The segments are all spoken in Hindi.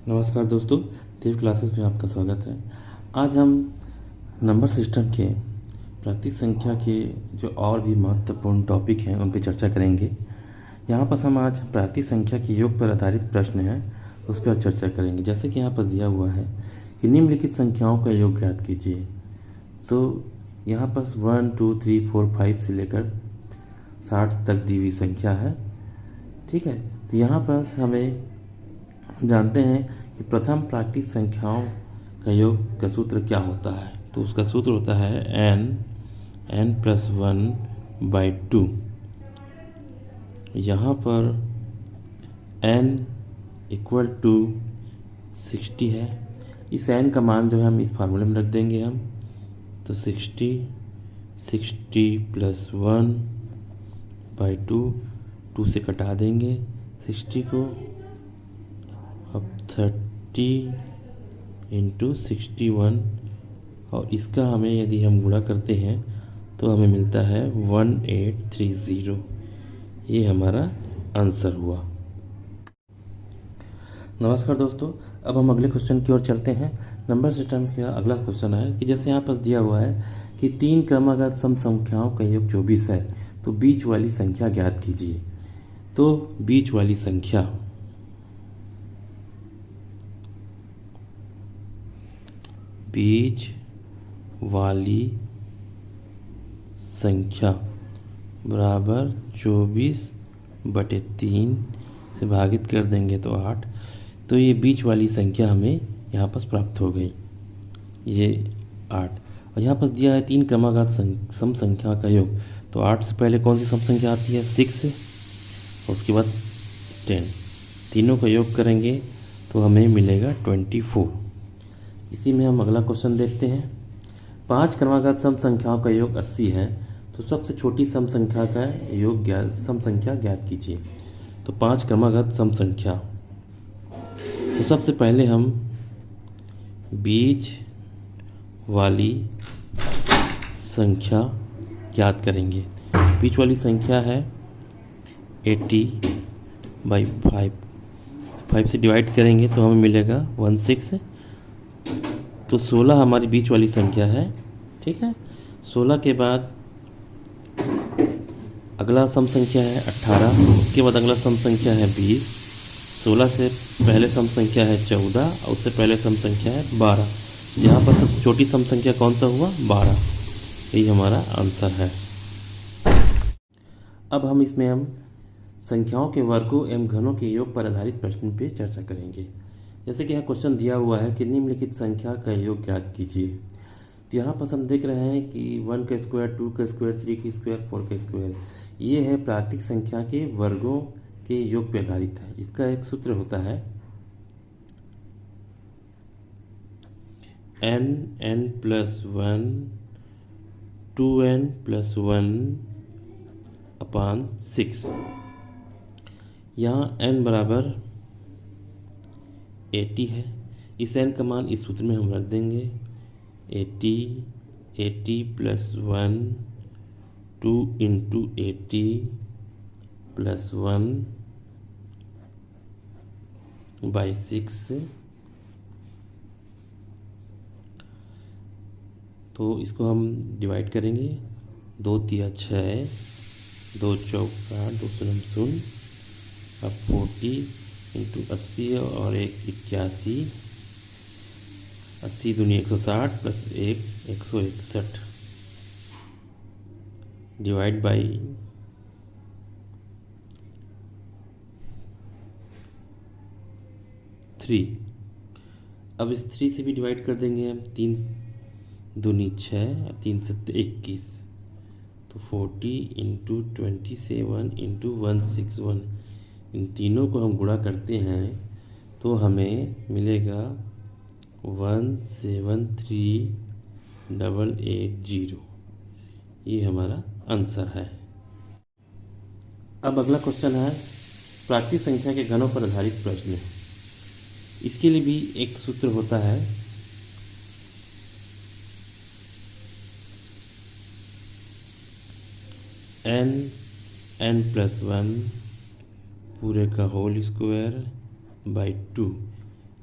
नमस्कार दोस्तों, देव क्लासेस में आपका स्वागत है। आज हम नंबर सिस्टम के प्राकृतिक संख्या के जो और भी महत्वपूर्ण टॉपिक हैं उन पर चर्चा करेंगे। यहाँ पर हम आज प्राकृतिक संख्या के योग पर आधारित प्रश्न हैं उस पर चर्चा करेंगे। जैसे कि यहाँ पर दिया हुआ है कि निम्नलिखित संख्याओं का योग ज्ञात कीजिए। तो यहाँ पर 1 2 3 4 5 से लेकर 60 तक दी हुई संख्या है। ठीक है, तो यहाँ पर हमें जानते हैं कि प्रथम प्राकृतिक संख्याओं का योग का सूत्र क्या होता है। तो उसका सूत्र होता है n+1/2। यहाँ पर n = 60 है। इस n का मान जो है हम इस फार्मूले में रख देंगे हम। तो 60 + 1/2, 2 से कटा देंगे 60 को। अब 30 × 61 और इसका हमें यदि हम गुणा करते हैं तो हमें मिलता है 1830। ये हमारा आंसर हुआ। नमस्कार दोस्तों, अब हम अगले क्वेश्चन की ओर चलते हैं। नंबर सिस्टम का अगला क्वेश्चन है कि जैसे यहाँ पर दिया हुआ है कि 3 क्रमागत सम संख्याओं का योग 24 है, तो बीच वाली संख्या ज्ञात कीजिए। तो बीच वाली संख्या बराबर 24/3 से भागित कर देंगे तो 8। तो ये बीच वाली संख्या हमें यहाँ पर प्राप्त हो गई, ये 8। और यहाँ पर दिया है 3 क्रमागत सम संख्या का योग। तो 8 से पहले कौन सी सम संख्या आती है? 6, और उसके बाद 10। तीनों का योग करेंगे तो हमें मिलेगा 24। इसी में हम अगला क्वेश्चन देखते हैं। 5 क्रमागत सम संख्याओं का योग 80 है, तो सबसे छोटी सम संख्या का योग सम संख्या ज्ञात कीजिए। तो 5 क्रमागत सम संख्या, तो सबसे पहले हम बीच वाली संख्या ज्ञात करेंगे। बीच वाली संख्या है 80/5। 5 से डिवाइड करेंगे तो हमें मिलेगा 16। तो 16 हमारी बीच वाली संख्या है। ठीक है, 16 के बाद अगला सम संख्या है 18। उसके बाद अगला सम संख्या है 20। 16 से पहले सम संख्या है 14 और उससे पहले सम संख्या है 12। यहाँ पर सबसे छोटी सम संख्या कौन सा हुआ? 12। यही हमारा आंसर है। अब हम संख्याओं के वर्गों एवं घनों के योग पर आधारित प्रश्न पे चर्चा करेंगे। जैसे कि यहाँ क्वेश्चन दिया हुआ है कि निम्नलिखित संख्या का योग ज्ञात कीजिए। तो यहाँ पर हम देख रहे हैं कि 1 का स्क्वायर, 2 का स्क्वायर, 3 का स्क्वायर, 4 का स्क्वायर, ये है प्राकृतिक संख्या के वर्गों के योग पर आधारित है। इसका एक सूत्र होता है n+1 2n+1/6। यहाँ n बराबर 80 है। इस n का मान इस सूत्र में हम रख देंगे। 80 + 1 2 × 80 + 1/6। तो इसको हम डिवाइड करेंगे। 2 × 6, 2 × 4 2 × 0। अब 40 × 80 और 1 81। 80 दूनी 160 + 1 161 डिवाइड बाई 3। अब इस 3 से भी डिवाइड कर देंगे हम। 3 दूनी 6, 3 7 21। तो 40 × 27 × 161। इन तीनों को हम गुणा करते हैं तो हमें मिलेगा 173880। ये हमारा आंसर है। अब अगला क्वेश्चन है प्राकृतिक संख्या के घनों पर आधारित प्रश्न। इसके लिए भी एक सूत्र होता है n+1 पूरे का होल स्क्वायर / 2।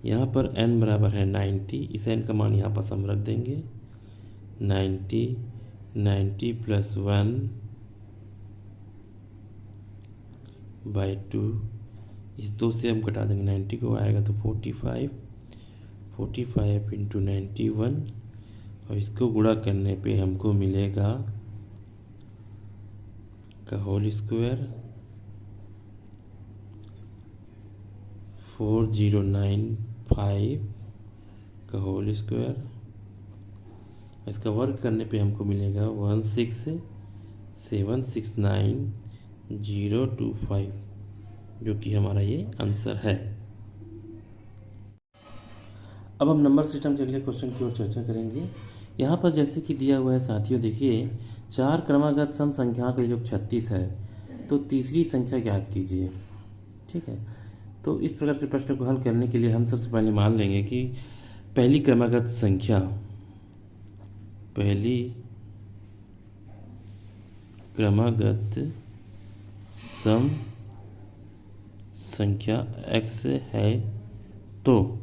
यहाँ पर n बराबर है 90, इस n का मान यहाँ पर हम रख देंगे 90, 90 प्लस 1 बाई 2, इस 2 से हम घटा देंगे 90 को, आएगा तो 45, 45 इंटू 91 और इसको गुणा करने पे हमको मिलेगा का होल स्क्वायर 4095 का होल स्क्वायर, इसका वर्ग करने पे हमको मिलेगा 16769,025, जो कि हमारा ये आंसर है। अब हम नंबर सिस्टम के अगले क्वेश्चन की ओर चर्चा करेंगे। यहाँ पर जैसे कि दिया हुआ है साथियों, देखिए 4 क्रमागत सम संख्याओं का योग 36 है, तो तीसरी संख्या ज्ञात कीजिए। ठीक है, तो इस प्रकार के प्रश्न को हल करने के लिए हम सबसे पहले मान लेंगे कि पहली क्रमागत सम संख्या x है, तो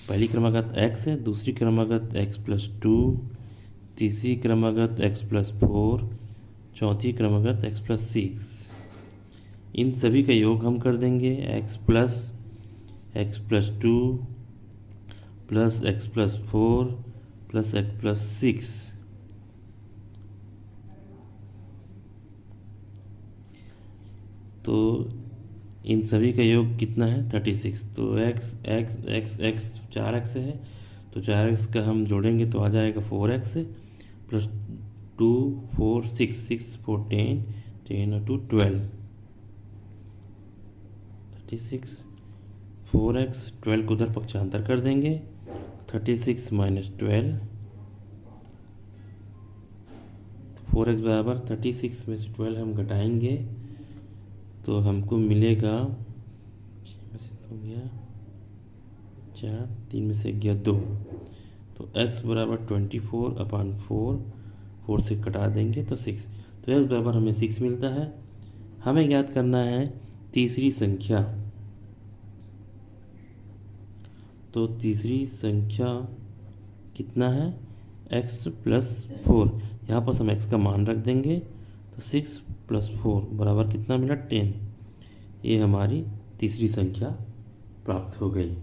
पहली क्रमागत x है, दूसरी क्रमागत x प्लस 2, तीसरी क्रमागत x प्लस 4, चौथी क्रमागत x प्लस 6। इन सभी का योग हम कर देंगे x plus 2 plus x plus 4 plus x plus 6। तो इन सभी का योग कितना है 36। तो x 4x है, तो 4x का हम जोड़ेंगे तो आ जाएगा 4x प्लस 2 4 6 6 4 10 10 और 2 12, 36 4x 12 को उधर पक्षांतर कर देंगे, 36 माइनस 12, 4x बराबर 36 में से 12 हम घटाएंगे तो हमको मिलेगा 4, 3 में से गया 2, तो x बराबर 24/4, 4 से कटा देंगे तो 6, तो x बराबर हमें 6 मिलता है। हमें ज्ञात करना है तीसरी संख्या, तो तीसरी संख्या कितना है x प्लस 4, यहाँ पर हम x का मान रख देंगे तो 6 प्लस 4 बराबर कितना मिला 10। ये हमारी तीसरी संख्या प्राप्त हो गई।